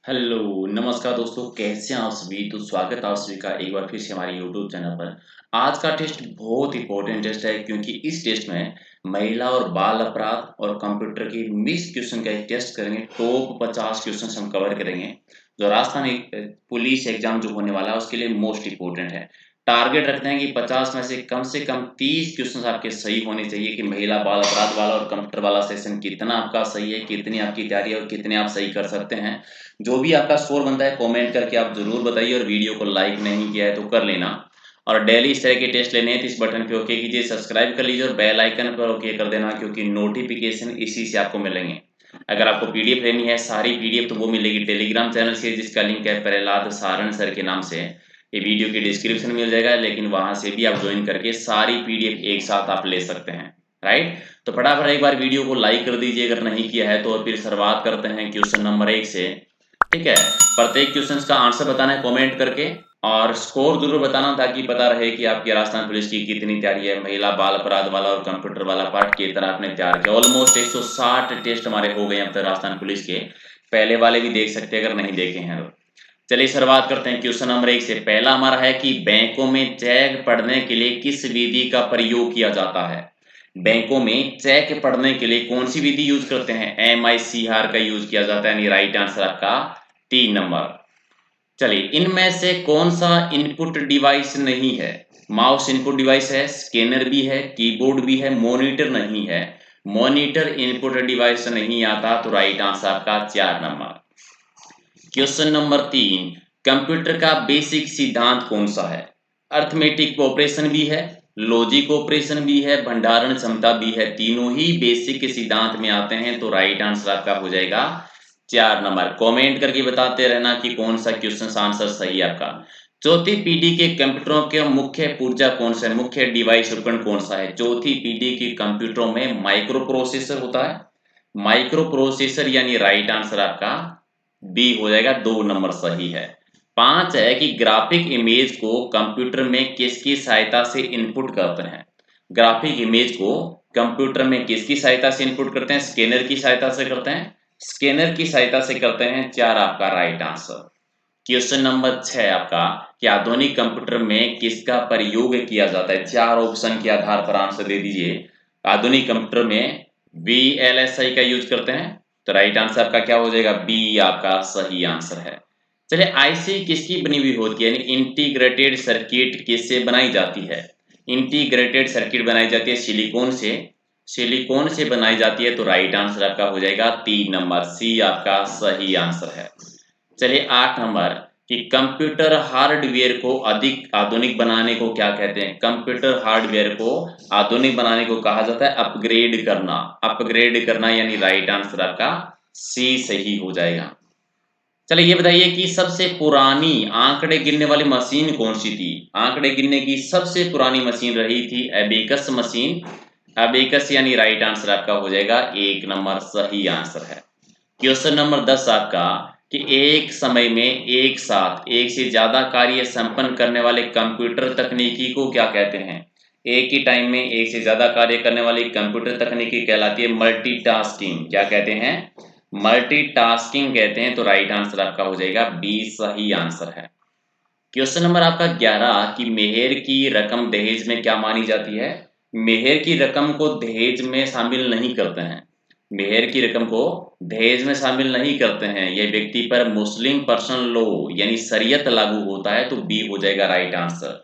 Hello, नमस्कार दोस्तों, कैसे हैं आप सभी? तो स्वागत है आप सभी का एक बार फिर से हमारे यूट्यूब चैनल पर। आज का टेस्ट बहुत इंपॉर्टेंट टेस्ट है क्योंकि इस टेस्ट में महिला और बाल अपराध और कंप्यूटर के मिक्स क्वेश्चन का एक टेस्ट करेंगे। टॉप 50 क्वेश्चंस हम कवर करेंगे, जो राजस्थान पुलिस एग्जाम जो होने वाला है उसके लिए मोस्ट इंपॉर्टेंट है। टारगेट रखते हैं कि 50 में से कम 30 क्वेश्चंस आपके सही होने चाहिए कि महिला बाल अपराध वाला और कंप्यूटर वाला सेशन कितना आपका सही है, कितनी आपकी तैयारी है और कितने आप सही कर सकते हैं। जो भी आपका स्कोर बनता है कमेंट करके आप जरूर बताइए और वीडियो को लाइक नहीं किया है तो कर लेना। और डेली इस तरह के टेस्ट लेने हैं तो इस बटन पे ओके कीजिए, सब्सक्राइब कर लीजिए और बेल आइकन पर ओके कर देना क्योंकि नोटिफिकेशन इसी से आपको मिलेंगे। अगर आपको पीडीएफ लेनी है सारी पीडीएफ तो वो मिलेगी टेलीग्राम चैनल से, जिसका लिंक है प्रहलाद सारण सर के नाम से। ये वीडियो की डिस्क्रिप्शन मिल जाएगा, लेकिन वहां से भी आप ज्वाइन करके सारी पीडीएफ एक साथ आप ले सकते हैं। राइट, तो फटाफट एक बार वीडियो को लाइक कर दीजिए अगर नहीं किया है तो। और फिर शुरुआत करते हैं क्वेश्चन नंबर 1 से। ठीक है, प्रत्येक क्वेश्चन का आंसर बताना है कमेंट करके और स्कोर जरूर बताना ताकि पता रहे कि आपकी राजस्थान पुलिस की कितनी तैयारी है। महिला बाल अपराध वाला और कंप्यूटर वाला पार्ट की तरह आपने तैयार किया। ऑलमोस्ट 160 टेस्ट हमारे हो गए अब तक राजस्थान पुलिस के। पहले वाले भी देख सकते हैं अगर नहीं देखे हैं तो। चलिए शुरुआत करते हैं क्वेश्चन नंबर 1 से। पहला हमारा है कि बैंकों में चेक पढ़ने के लिए किस विधि का प्रयोग किया जाता है। बैंकों में चेक पढ़ने के लिए कौन सी विधि यूज करते हैं? MICR का यूज किया जाता है, यानी राइट आंसर आपका 3 नंबर। चलिए, इनमें से कौन सा इनपुट डिवाइस नहीं है? माउस इनपुट डिवाइस है, स्कैनर भी है, कीबोर्ड भी है, मॉनिटर नहीं है। मॉनिटर इनपुट डिवाइस नहीं आता तो राइट आंसर आपका 4 नंबर। क्वेश्चन नंबर 3, कंप्यूटर का बेसिक सिद्धांत कौन सा है? अर्थमेटिक ऑपरेशन भी है, लॉजिक ऑपरेशन भी है, भंडारण क्षमता भी है। तीनों ही बेसिक सिद्धांत में आते हैं तो राइट आंसर आपका हो जाएगा 4 नंबर। कमेंट करके बताते रहना कि कौन सा क्वेश्चन आंसर सही है आपका। चौथी पीढ़ी के कंप्यूटरों के मुख्य पुर्जा कौन सा है? मुख्य डिवाइस उपकरण कौन सा है? चौथी पीढ़ी के कंप्यूटरों में माइक्रो प्रोसेसर होता है। माइक्रो प्रोसेसर यानी राइट आंसर आपका बी हो जाएगा, 2 नंबर सही है। 5 है कि ग्राफिक इमेज को कंप्यूटर में किसकी सहायता से इनपुट करते हैं? ग्राफिक इमेज को कंप्यूटर में किसकी सहायता से इनपुट करते हैं? स्कैनर की सहायता से करते हैं। स्कैनर की सहायता से करते हैं, 4 आपका राइट आंसर। क्वेश्चन नंबर 6 आपका कि आधुनिक कंप्यूटर में किसका प्रयोग किया जाता है? 4 ऑप्शन के आधार पर आंसर दे दीजिए। आधुनिक कंप्यूटर में VLSI का यूज करते हैं तो राइट आंसर आपका क्या हो जाएगा? बी आपका सही आंसर है। चलिए, आईसी किसकी बनी हुई होती है? यानी इंटीग्रेटेड सर्किट किससे बनाई जाती है? इंटीग्रेटेड सर्किट बनाई जाती है सिलिकॉन से। सिलिकॉन से बनाई जाती है तो राइट आंसर आपका हो जाएगा 3 नंबर, सी आपका सही आंसर है। चलिए 8 नंबर कि कंप्यूटर हार्डवेयर को अधिक आधुनिक बनाने को क्या कहते हैं? कंप्यूटर हार्डवेयर को आधुनिक बनाने को कहा जाता है अपग्रेड करना। अपग्रेड करना यानी राइट आंसर आपका सी सही हो जाएगा। चलिए ये बताइए कि सबसे पुरानी आंकड़े गिनने वाली मशीन कौन सी थी? आंकड़े गिनने की सबसे पुरानी मशीन रही थी एबेकस मशीन। एबेकस यानी राइट आंसर आपका हो जाएगा 1 नंबर सही आंसर है। क्वेश्चन नंबर 10 आपका कि एक समय में एक साथ एक से ज्यादा कार्य संपन्न करने वाले कंप्यूटर तकनीकी को क्या कहते हैं? एक ही टाइम में एक से ज्यादा कार्य करने वाली कंप्यूटर तकनीकी कहलाती है मल्टीटास्किंग। क्या कहते हैं? मल्टीटास्किंग कहते हैं तो राइट आंसर आपका हो जाएगा बी सही आंसर है। क्वेश्चन नंबर आपका 11 कि मेहर की रकम दहेज में क्या मानी जाती है? मेहर की रकम को दहेज में शामिल नहीं करते हैं। मेहर की रकम को दहेज में शामिल नहीं करते हैं। यह व्यक्ति पर मुस्लिम पर्सनल लॉ यानी शरीयत लागू होता है तो बी हो जाएगा राइट आंसर।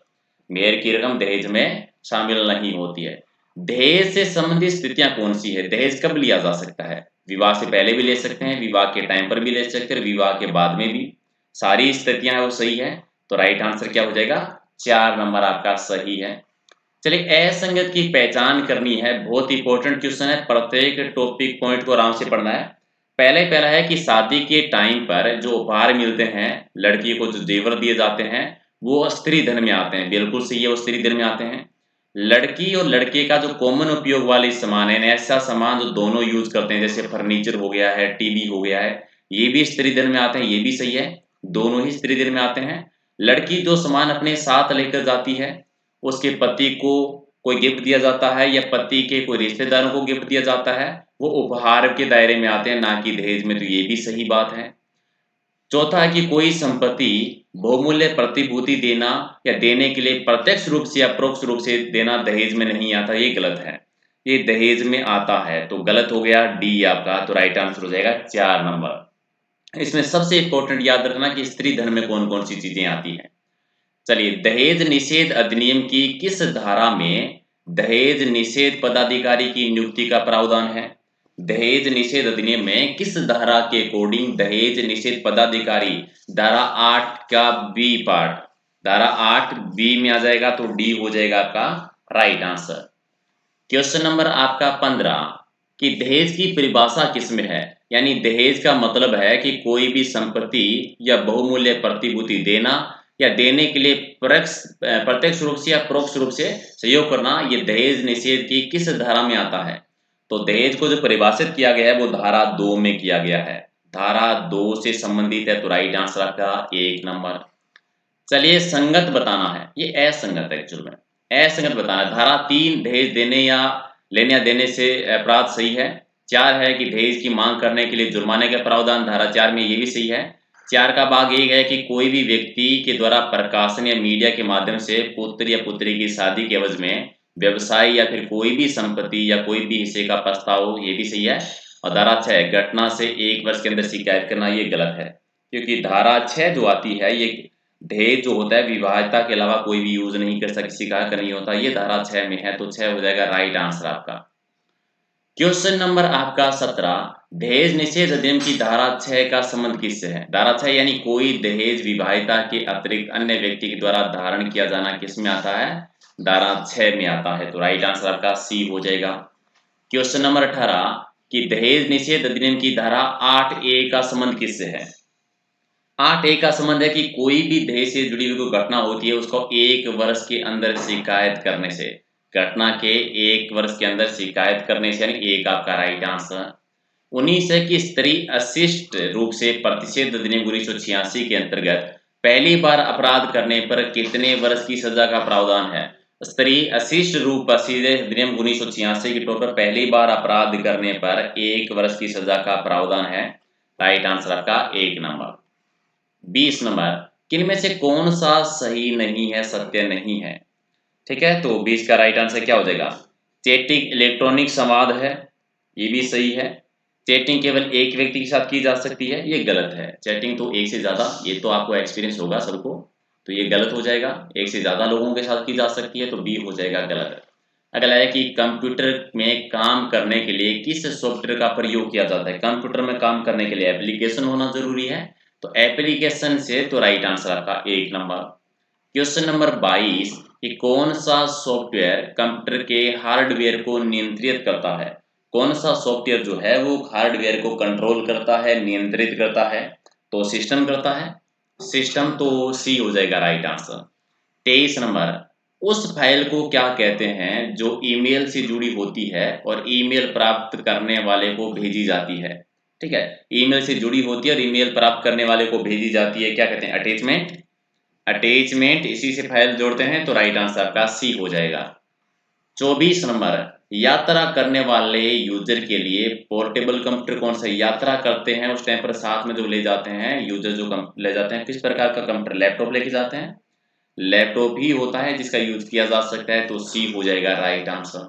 मेहर की रकम दहेज में शामिल नहीं होती है। दहेज से संबंधित स्थितियां कौन सी है? दहेज कब लिया जा सकता है? विवाह से पहले भी ले सकते हैं, विवाह के टाइम पर भी ले सकते हैं, विवाह के बाद में भी। सारी स्थितियां है वो सही है तो राइट आंसर क्या हो जाएगा? 4 नंबर आपका सही है। चलिए, असंगत की पहचान करनी है, बहुत इंपॉर्टेंट क्वेश्चन है। प्रत्येक टॉपिक पॉइंट को आराम से पढ़ना है। पहला है कि शादी के टाइम पर जो उपहार मिलते हैं, लड़की को जो जेवर दिए जाते हैं वो स्त्री धन में आते हैं। बिल्कुल सही है, वो स्त्री धन में आते हैं। लड़की और लड़के का जो कॉमन उपयोग वाली सामान है, ऐसा सामान जो दोनों यूज करते हैं जैसे फर्नीचर हो गया है, टीवी हो गया है, ये भी स्त्री धन में आते हैं। ये भी सही है, दोनों ही स्त्री धन में आते हैं। लड़की जो सामान अपने साथ लेकर जाती है, उसके पति को कोई गिफ्ट दिया जाता है या पति के कोई रिश्तेदारों को गिफ्ट दिया जाता है, वो उपहार के दायरे में आते हैं, ना कि दहेज में। तो ये भी सही बात है। चौथा है कि कोई संपत्ति बहुमूल्य प्रतिभूति देना या देने के लिए प्रत्यक्ष रूप से या परोक्ष रूप से देना दहेज में नहीं आता, ये गलत है। ये दहेज में आता है, तो गलत हो गया डी आपका। तो राइट आंसर हो जाएगा 4 नंबर। इसमें सबसे इंपॉर्टेंट याद रखना कि स्त्री धन में कौन कौन सी चीजें आती हैं। चलिए, दहेज निषेध अधिनियम की किस धारा में दहेज निषेध पदाधिकारी की नियुक्ति का प्रावधान है। दहेज निषेध अधिनियम में किस धारा के अकॉर्डिंग दहेज निषेध पदाधिकारी, धारा 8 का बी पार्ट, धारा 8 बी में आ जाएगा, तो डी हो जाएगा आपका राइट आंसर। क्वेश्चन नंबर आपका 15 कि दहेज की परिभाषा किसमें है। यानी दहेज का मतलब है कि कोई भी संपत्ति या बहुमूल्य प्रतिभूति देना या देने के लिए प्रत्यक्ष रूप से या परोक्ष रूप से सहयोग करना, ये दहेज निषेध की किस धारा में आता है। तो दहेज को जो परिभाषित किया गया है वो धारा 2 में किया गया है, धारा 2 से संबंधित है, तो राइट आंसर आपका 1 नंबर। चलिए, संगत बताना है, ये असंगत है एक्चुअल में, असंगत बताना है। धारा 3 दहेज देने या लेने या देने से अपराध सही है। 4 है कि दहेज की मांग करने के लिए जुर्माने का प्रावधान, धारा 4 में ये भी सही है। 4 का भाग एक है कि कोई भी व्यक्ति के द्वारा प्रकाशन या मीडिया के माध्यम से पुत्र या पुत्री की शादी के एवज में व्यवसाय या फिर कोई भी संपत्ति या कोई भी हिस्से का प्रस्ताव हो, ये भी सही है। और धारा 6 घटना से 1 वर्ष के अंदर शिकायत करना, ये गलत है, क्योंकि धारा 6 जो आती है, ये दहेज जो होता है विवाहिता के अलावा कोई भी यूज नहीं कर सकता, शिकायत का नहीं होता, ये धारा 6 में है, तो 6 हो जाएगा राइट आंसर आपका। क्वेश्चन नंबर आपका 17 दहेज निषेध अधिनियम की धारा 6 का संबंध किससे है। धारा 6 यानी कोई दहेज विवाहिता के अतिरिक्त अन्य व्यक्ति के द्वारा धारण किया जाना किस में आता है, धारा 6 में आता है, तो राइट आंसर आपका सी हो जाएगा। क्वेश्चन नंबर 18 कि दहेज निषेध अधिनियम की धारा 8A का संबंध किससे है। 8A का संबंध है कि कोई भी दहेज से जुड़ी हुई कोई घटना होती है उसको 1 वर्ष के अंदर शिकायत करने से, घटना के 1 वर्ष के अंदर शिकायत करने से, यानी एक आपका राइट आंसर। 19 है कि स्त्री अशिष्ट रूप से प्रतिषेध अधिनियम 1986 के अंतर्गत पहली बार अपराध करने पर कितने वर्ष की सजा का प्रावधान है। स्त्री अशिष्ट रूप प्रतिषेध अधिनियम 1986 के तौर पर पहली बार अपराध करने पर 1 वर्ष की सजा का प्रावधान है, राइट आंसर आपका 1 नंबर। 20 नंबर किन में से कौन सा सही नहीं है, सत्य नहीं है। ठीक है, तो 20 का राइट आंसर क्या हो जाएगा। चैटिंग इलेक्ट्रॉनिक संवाद है, ये भी सही है। चैटिंग केवल एक व्यक्ति के साथ की जा सकती है, ये गलत है। चैटिंग तो एक से ज्यादा, ये तो आपको एक्सपीरियंस होगा सबको, तो ये गलत हो जाएगा। एक से ज्यादा लोगों के साथ की जा सकती है, तो बी हो जाएगा गलत। अगला है कि कंप्यूटर में काम करने के लिए किस सॉफ्टवेयर का प्रयोग किया जाता है। कंप्यूटर में काम करने के लिए एप्लीकेशन होना जरूरी है, तो एप्लीकेशन से, तो राइट आंसर आपका 1 नंबर। क्वेश्चन नंबर 22 कि कौन सा सॉफ्टवेयर कंप्यूटर के हार्डवेयर को नियंत्रित करता है। कौन सा सॉफ्टवेयर जो है वो हार्डवेयर को कंट्रोल करता है, नियंत्रित करता है, तो सिस्टम करता है, सिस्टम, तो सी हो जाएगा राइट आंसर। 23 नंबर उस फाइल को क्या कहते हैं जो ईमेल से जुड़ी होती है और ईमेल प्राप्त करने वाले को भेजी जाती है। ठीक है, ईमेल से जुड़ी होती है और ईमेल प्राप्त करने वाले को भेजी जाती है, क्या कहते हैं, अटैचमेंट। अटैचमेंट, इसी से फाइल जोड़ते हैं, तो राइट आंसर आपका सी हो जाएगा। 24 नंबर यात्रा करने वाले यूजर के लिए पोर्टेबल कंप्यूटर कौन सा। यात्रा करते हैं उस टाइम पर साथ में जो ले जाते हैं यूजर, जो ले जाते हैं, किस प्रकार का कंप्यूटर, लैपटॉप लेके जाते हैं, लैपटॉप ही होता है जिसका यूज किया जा सकता है, तो सी हो जाएगा राइट आंसर।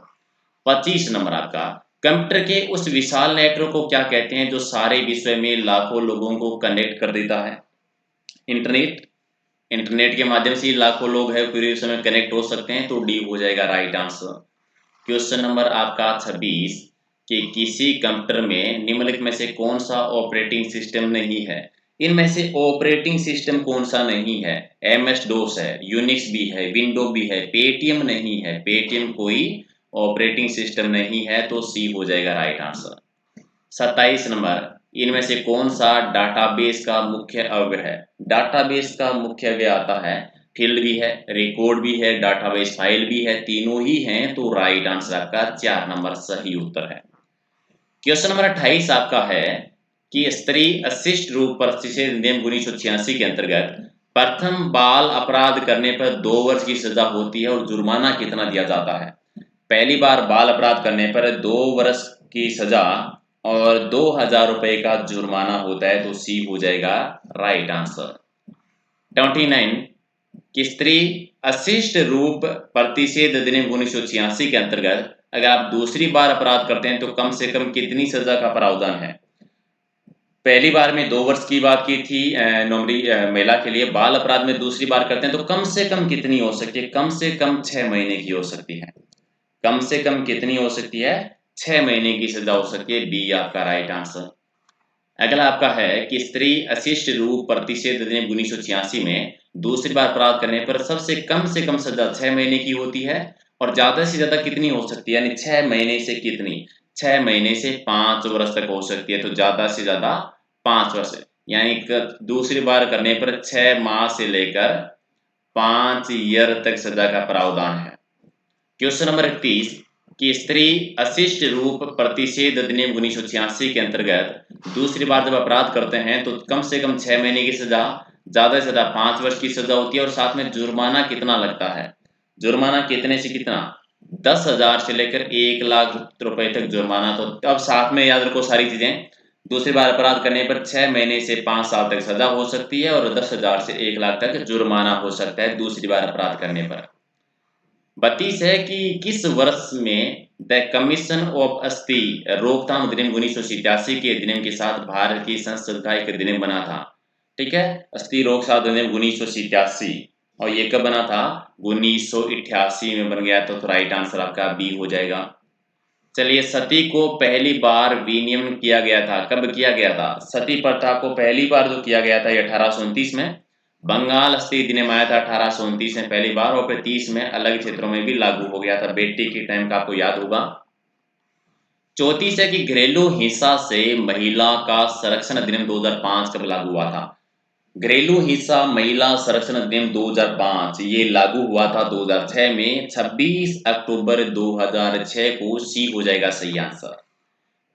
25 नंबर आपका कंप्यूटर के उस विशाल नेटवर्क को क्या कहते हैं जो सारे विश्व में लाखों लोगों को कनेक्ट कर देता है। इंटरनेट, इंटरनेट के माध्यम से लाखों लोग है पूरे विश्व में कनेक्ट हो सकते हैं, तो डी हो जाएगा राइट आंसर। क्वेश्चन नंबर आपका 26 कि किसी कंप्यूटर में निम्नलिखित में से कौन सा ऑपरेटिंग सिस्टम नहीं है। इनमें से ऑपरेटिंग सिस्टम कौन सा नहीं है। MS DOS है, यूनिक्स भी है, विंडो भी है, पेटीएम नहीं है, पेटीएम कोई ऑपरेटिंग सिस्टम नहीं है, तो सी हो जाएगा राइट आंसर। 27 नंबर इनमें से कौन सा डाटाबेस का मुख्य अवयव है। डाटाबेस का मुख्य अवयव आता है फील्ड भी है, रिकॉर्ड भी है, डाटाबेस फाइल भी है, तीनों ही हैं, तो राइट आंसर आपका 4 नंबर सही उत्तर है। क्वेश्चन नंबर 28 आपका है कि स्त्री अशिष्ट रूप प्रतिषेध अधिनियम 1986 के अंतर्गत प्रथम बाल अपराध करने पर 2 वर्ष की सजा होती है और जुर्माना कितना दिया जाता है। पहली बार बाल अपराध करने पर 2 वर्ष की सजा और 2000 रुपये का जुर्माना होता है, तो सी हो जाएगा राइट आंसर। 29 कि स्त्री अशिष्ट रूप प्रतिषेध अधिनियम 1986 के अंतर्गत अगर आप दूसरी बार अपराध करते हैं तो कम से कम कितनी सजा का प्रावधान है। पहली बार में 2 वर्ष की बात की थी नॉर्मली महिला के लिए। बाल अपराध में दूसरी बार करते हैं तो कम से कम कितनी हो सकती है, कम से कम 6 महीने की हो सकती है। कम से कम कितनी हो सकती है, 6 महीने की सजा हो सकती है। बी आपका राइट आंसर। अगला आपका है कि स्त्री अशिष्ट रूप प्रतिषेध अधिनियम 1986 में दूसरी बार अपराध करने पर सबसे कम से कम सजा 6 महीने की होती है और ज्यादा से ज्यादा कितनी हो सकती है, यानी 6 महीने से कितनी, 6 महीने से 5 वर्ष तक हो सकती है। तो ज्यादा से ज्यादा 5 वर्ष, यानी दूसरी बार करने पर 6 माह से लेकर 5 ईयर तक सजा का प्रावधान है। क्वेश्चन नंबर 31 कि स्त्री अशिष्ट रूप प्रतिषेध अधिनियम 1986 के अंतर्गत दूसरी बार जब अपराध करते हैं तो कम से कम 6 महीने की सजा, ज्यादा से ज्यादा 5 वर्ष की सजा होती है और साथ में जुर्माना कितना लगता है। जुर्माना कितने से कितना, 10,000 से लेकर 1,00,000 रुपए तक जुर्माना। तो अब साथ में याद रखो सारी चीजें। दूसरी बार अपराध करने पर 6 महीने से 5 साल तक सजा हो सकती है और 10,000 से 1,00,000 तक जुर्माना हो सकता है दूसरी बार अपराध करने पर। 32 है कि किस वर्ष में द कमीशन ऑफ स्त्री रोकथाम अधिनियम 1987 के अधिनियम के साथ भारत की संसद का एक अधिनियम बना था। ठीक है, स्त्री रोकथाम अधिनियम 1987 और ये कब बना था, 1988 में बन गया। तो राइट आंसर आपका बी हो जाएगा। चलिए, सती को पहली बार विनियमन किया गया था, कब किया गया था। सती प्रथा को पहली बार जो किया गया था ये 1829 में। बंगाल स्त्री अधिनियम आया था 1829 में पहली बार और फिर 30 में अलग क्षेत्रों में भी लागू हो गया था। बेटी के टाइम का आपको याद होगा। 34 है कि घरेलू हिंसा से महिला का संरक्षण अधिनियम 2005 कब लागू हुआ था। घरेलू हिंसा महिला संरक्षण अधिनियम 2005 ये लागू हुआ था 2006 में, 26 अक्टूबर 2006 को। सी हो जाएगा सही आंसर।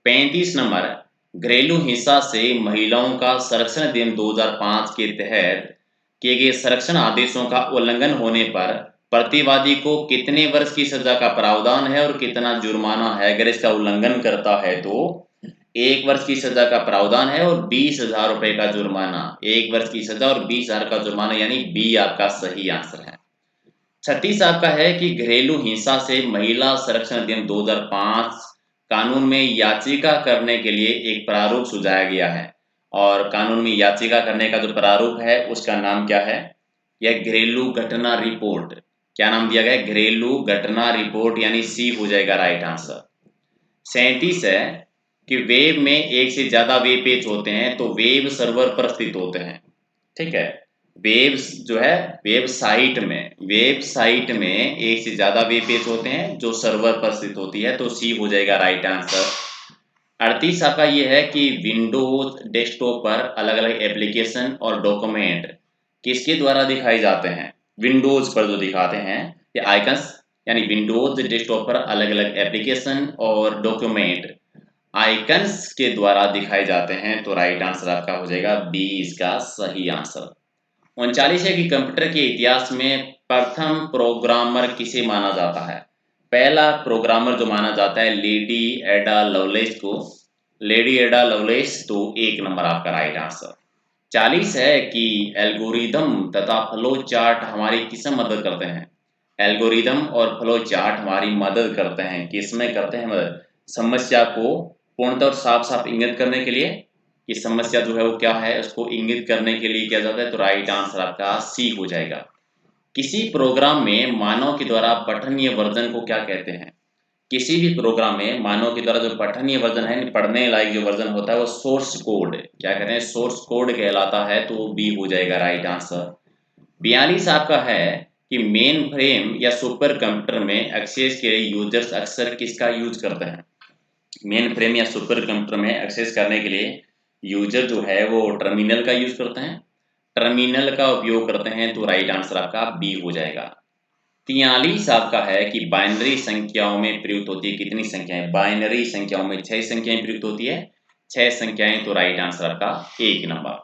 35 नंबर, घरेलू हिंसा से महिलाओं का संरक्षण अधिनियम 2005 के तहत किए गए संरक्षण आदेशों का उल्लंघन होने पर प्रतिवादी को कितने वर्ष की सजा का प्रावधान है और कितना जुर्माना है। अगर इसका उल्लंघन करता है तो 1 वर्ष की सजा का प्रावधान है और 20,000 रुपए का जुर्माना। 1 वर्ष की सजा और 20,000 का जुर्माना, यानी बी आपका सही आंसर है। 36 आपका है कि घरेलू हिंसा से महिला संरक्षण अधिनियम 2005 कानून में याचिका करने के लिए एक प्रारूप सुझाया गया है और कानून में याचिका करने का जो प्रारूप है उसका नाम क्या है। यह घरेलू घटना रिपोर्ट। क्या नाम दिया गया है, घरेलू घटना रिपोर्ट, यानी सी हो जाएगा राइट आंसर। 37 है कि वेब में एक से ज्यादा वेब पेज होते हैं तो वेब सर्वर पर स्थित होते हैं। ठीक है, वेब जो है वेबसाइट में एक से ज्यादा वेब पेज होते हैं जो सर्वर पर स्थित होती है, तो सी हो जाएगा राइट आंसर। 38 आपका ये है कि विंडोज डेस्कटॉप पर अलग अलग एप्लीकेशन और डॉक्यूमेंट किसके द्वारा दिखाए जाते हैं। विंडोज पर जो दिखाते हैं ये आइकन्स, यानी विंडोज डेस्कटॉप पर अलग अलग एप्लीकेशन और डॉक्यूमेंट आइकन्स के द्वारा दिखाए जाते हैं। तो राइट आंसर आपका हो जाएगा बी इसका सही आंसर। 39 है कि कंप्यूटर के इतिहास में प्रथम प्रोग्रामर किसे माना जाता है। पहला प्रोग्रामर जो माना जाता है लेडी एडा लवलेस को। लेडी एडा लवलेस, तो 1 नंबर आपका राइट आंसर। 40 है कि एल्गोरिदम तथा फ्लो चार्ट हमारी किसमें मदद करते हैं। एल्गोरिदम और फ्लो चार्ट हमारी मदद करते हैं, किसमें करते हैं मदद, समस्या को पूर्णतः और साफ साफ इंगित करने के लिए कि समस्या जो है वो क्या है उसको इंगित करने के लिए किया जाता है। तो राइट आंसर आपका सी हो जाएगा। किसी प्रोग्राम में मानव के द्वारा पठनीय वर्जन को क्या कहते हैं। किसी भी प्रोग्राम में मानव के द्वारा जो पठनीय वर्जन है, पढ़ने लायक जो वर्जन होता है वो सोर्स कोड, क्या कहते हैं, सोर्स कोड कहलाता है। तो बी हो जाएगा राइट आंसर। 42 आपका है कि मेन फ्रेम या सुपर कंप्यूटर में एक्सेस के लिए यूजर्स अक्सर किसका यूज करते हैं। मेन फ्रेम या सुपर कंप्यूटर में एक्सेस करने के लिए यूजर जो है वो टर्मिनल का यूज करते हैं, टर्मिनल का उपयोग करते हैं। तो राइट आंसर आपका बी हो जाएगा। 43 आपका है कि बाइनरी संख्याओं में प्रयुक्त होती है कितनी संख्याएं। बाइनरी संख्याओं में 6 संख्याएं प्रयुक्त होती है, 6 संख्याएं। तो राइट आंसर आपका 1 नंबर।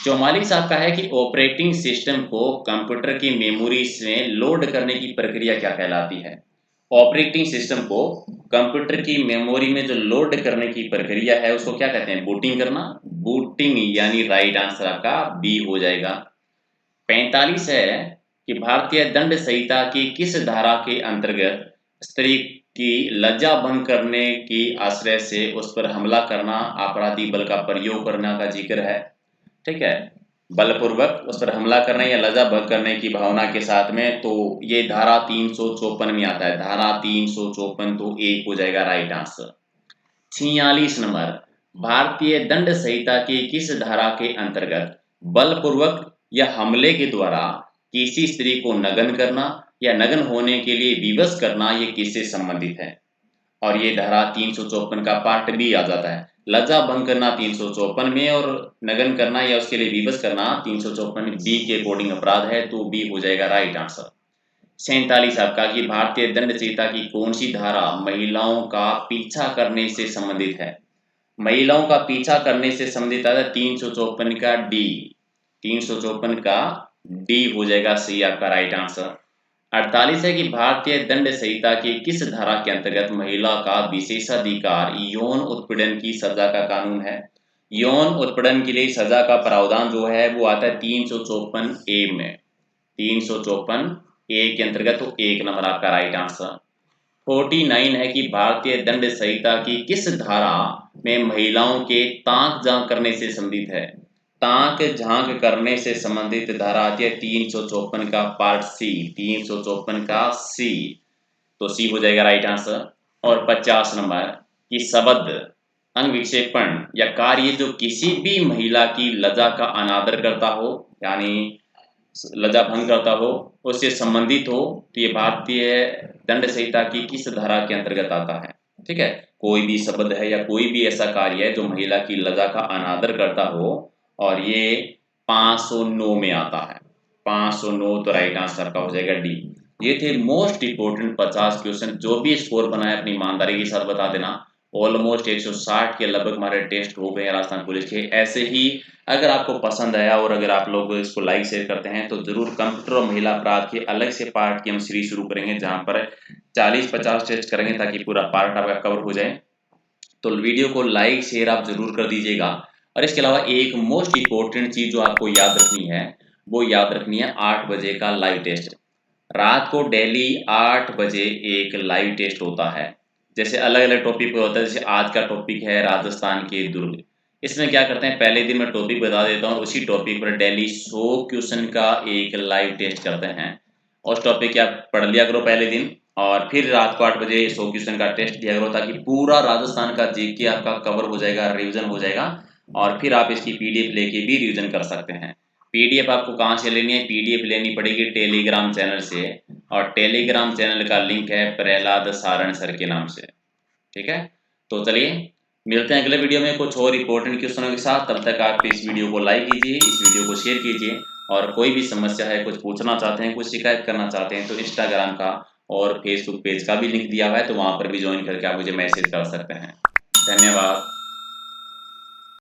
44 आपका है कि ऑपरेटिंग सिस्टम को कंप्यूटर की मेमोरी में लोड करने की प्रक्रिया क्या कहलाती है। ऑपरेटिंग सिस्टम को कंप्यूटर की मेमोरी में जो लोड करने की प्रक्रिया है उसको क्या कहते हैं? बूटिंग करना। बूटिंग यानी राइट आंसर आपका बी हो जाएगा। 45 है कि भारतीय दंड संहिता की किस धारा के अंतर्गत स्त्री की लज्जा भंग करने की आश्रय से उस पर हमला करना, आपराधिक बल का प्रयोग करना का जिक्र है। ठीक है, बलपूर्वक उस पर हमला करना या लज्जा भंग करने की भावना के साथ में, तो ये धारा 354 में आता है। धारा 354 तो एक हो जाएगा राइट आंसर। 46 नंबर, भारतीय दंड संहिता की किस धारा के अंतर्गत बलपूर्वक या हमले के द्वारा किसी स्त्री को नग्न करना या नग्न होने के लिए विवश करना, ये किससे संबंधित है? और ये धारा 354 का पार्ट बी आ जाता है। लज्जा भंग करना 354 में और नग्न करना या उसके लिए विवश करना 354 बी के अकॉर्डिंग अपराध है, तो बी हो जाएगा राइट आंसर। 47 आपका कि भारतीय दंड संहिता की कौन सी धारा महिलाओं का पीछा करने से संबंधित है? महिलाओं का पीछा करने से संबंधित आता है 354 का डी। 354 का डी हो जाएगा सी आपका राइट आंसर। 48 है कि भारतीय दंड संहिता की किस धारा के अंतर्गत महिला का विशेषाधिकार यौन उत्पीड़न की सजा का कानून है? यौन उत्पीड़न के लिए सजा का प्रावधान जो है वो आता है 354 ए में। 354 ए के अंतर्गत तो एक नंबर आपका राइट आंसर। 49 है कि भारतीय दंड संहिता की किस धारा में महिलाओं के ताक झांक करने से संबंधित है? ताक झांक करने से संबंधित धारा आती है 354 का पार्ट सी। 354 का सी, तो सी हो जाएगा राइट आंसर। और 50 नंबर कि शब्द, अंग विक्षेपण या कार्य जो किसी भी महिला की लज्जा का अनादर करता हो, यानी लज्जा भंग करता हो, उससे संबंधित हो, तो ये भारतीय दंड संहिता की किस धारा के अंतर्गत आता है? ठीक है, कोई भी शब्द है या कोई भी ऐसा कार्य है जो महिला की लज्जा का अनादर करता हो, और ये 509 में आता है। 509 तो राइट आंसर का हो जाएगा डी। ये थे मोस्ट इंपोर्टेंट 50 क्वेश्चन। जो भी स्कोर बनाए अपनी ईमानदारी के साथ बता देना। ऑलमोस्ट 160 के लगभग हमारे टेस्ट हो गए राजस्थान पुलिस के। ऐसे ही अगर आपको पसंद आया और अगर आप लोग इसको लाइक शेयर करते हैं तो जरूर कंप्यूटर और महिला अपराध के अलग से पार्ट की हम सीरीज शुरू करेंगे, जहां पर 40-50 टेस्ट करेंगे ताकि पूरा पार्ट आपका कवर हो जाए। तो वीडियो को लाइक शेयर आप जरूर कर दीजिएगा। और इसके अलावा एक मोस्ट इंपॉर्टेंट चीज जो आपको याद रखनी है, वो याद रखनी है 8 बजे का लाइव टेस्ट। रात को डेली 8 बजे एक लाइव टेस्ट होता है। जैसे अलग अलग टॉपिक पे होता है, जैसे आज का टॉपिक है राजस्थान के दुर्ग। इसमें क्या करते हैं, पहले दिन मैं टॉपिक बता देता हूँ, उसी टॉपिक पर डेली 100 क्वेश्चन का एक लाइव टेस्ट करते हैं। उस टॉपिक की आप पढ़ लिया करो पहले दिन, और फिर रात को 8 बजे 100 क्वेश्चन का टेस्ट दिया करो, ताकि पूरा राजस्थान का जीके आपका कवर हो जाएगा, रिविजन हो जाएगा। और फिर आप इसकी पीडीएफ लेके भी रिविजन कर सकते हैं। पीडीएफ आपको कहाँ से लेनी है? पीडीएफ लेनी पड़ेगी टेलीग्राम चैनल से, और टेलीग्राम चैनल का लिंक है प्रहलाद सारण सर के नाम से। ठीक है, तो चलिए मिलते हैं अगले वीडियो में कुछ और इंपॉर्टेंट क्वेश्चनों के साथ। तब तक आप इस वीडियो को लाइक कीजिए, इस वीडियो को शेयर कीजिए, और कोई भी समस्या है, कुछ पूछना चाहते हैं, कुछ शिकायत करना चाहते हैं, तो इंस्टाग्राम का और फेसबुक पेज का भी लिंक दिया हुआ है, तो वहां पर भी ज्वाइन करके आप मुझे मैसेज कर सकते हैं। धन्यवाद।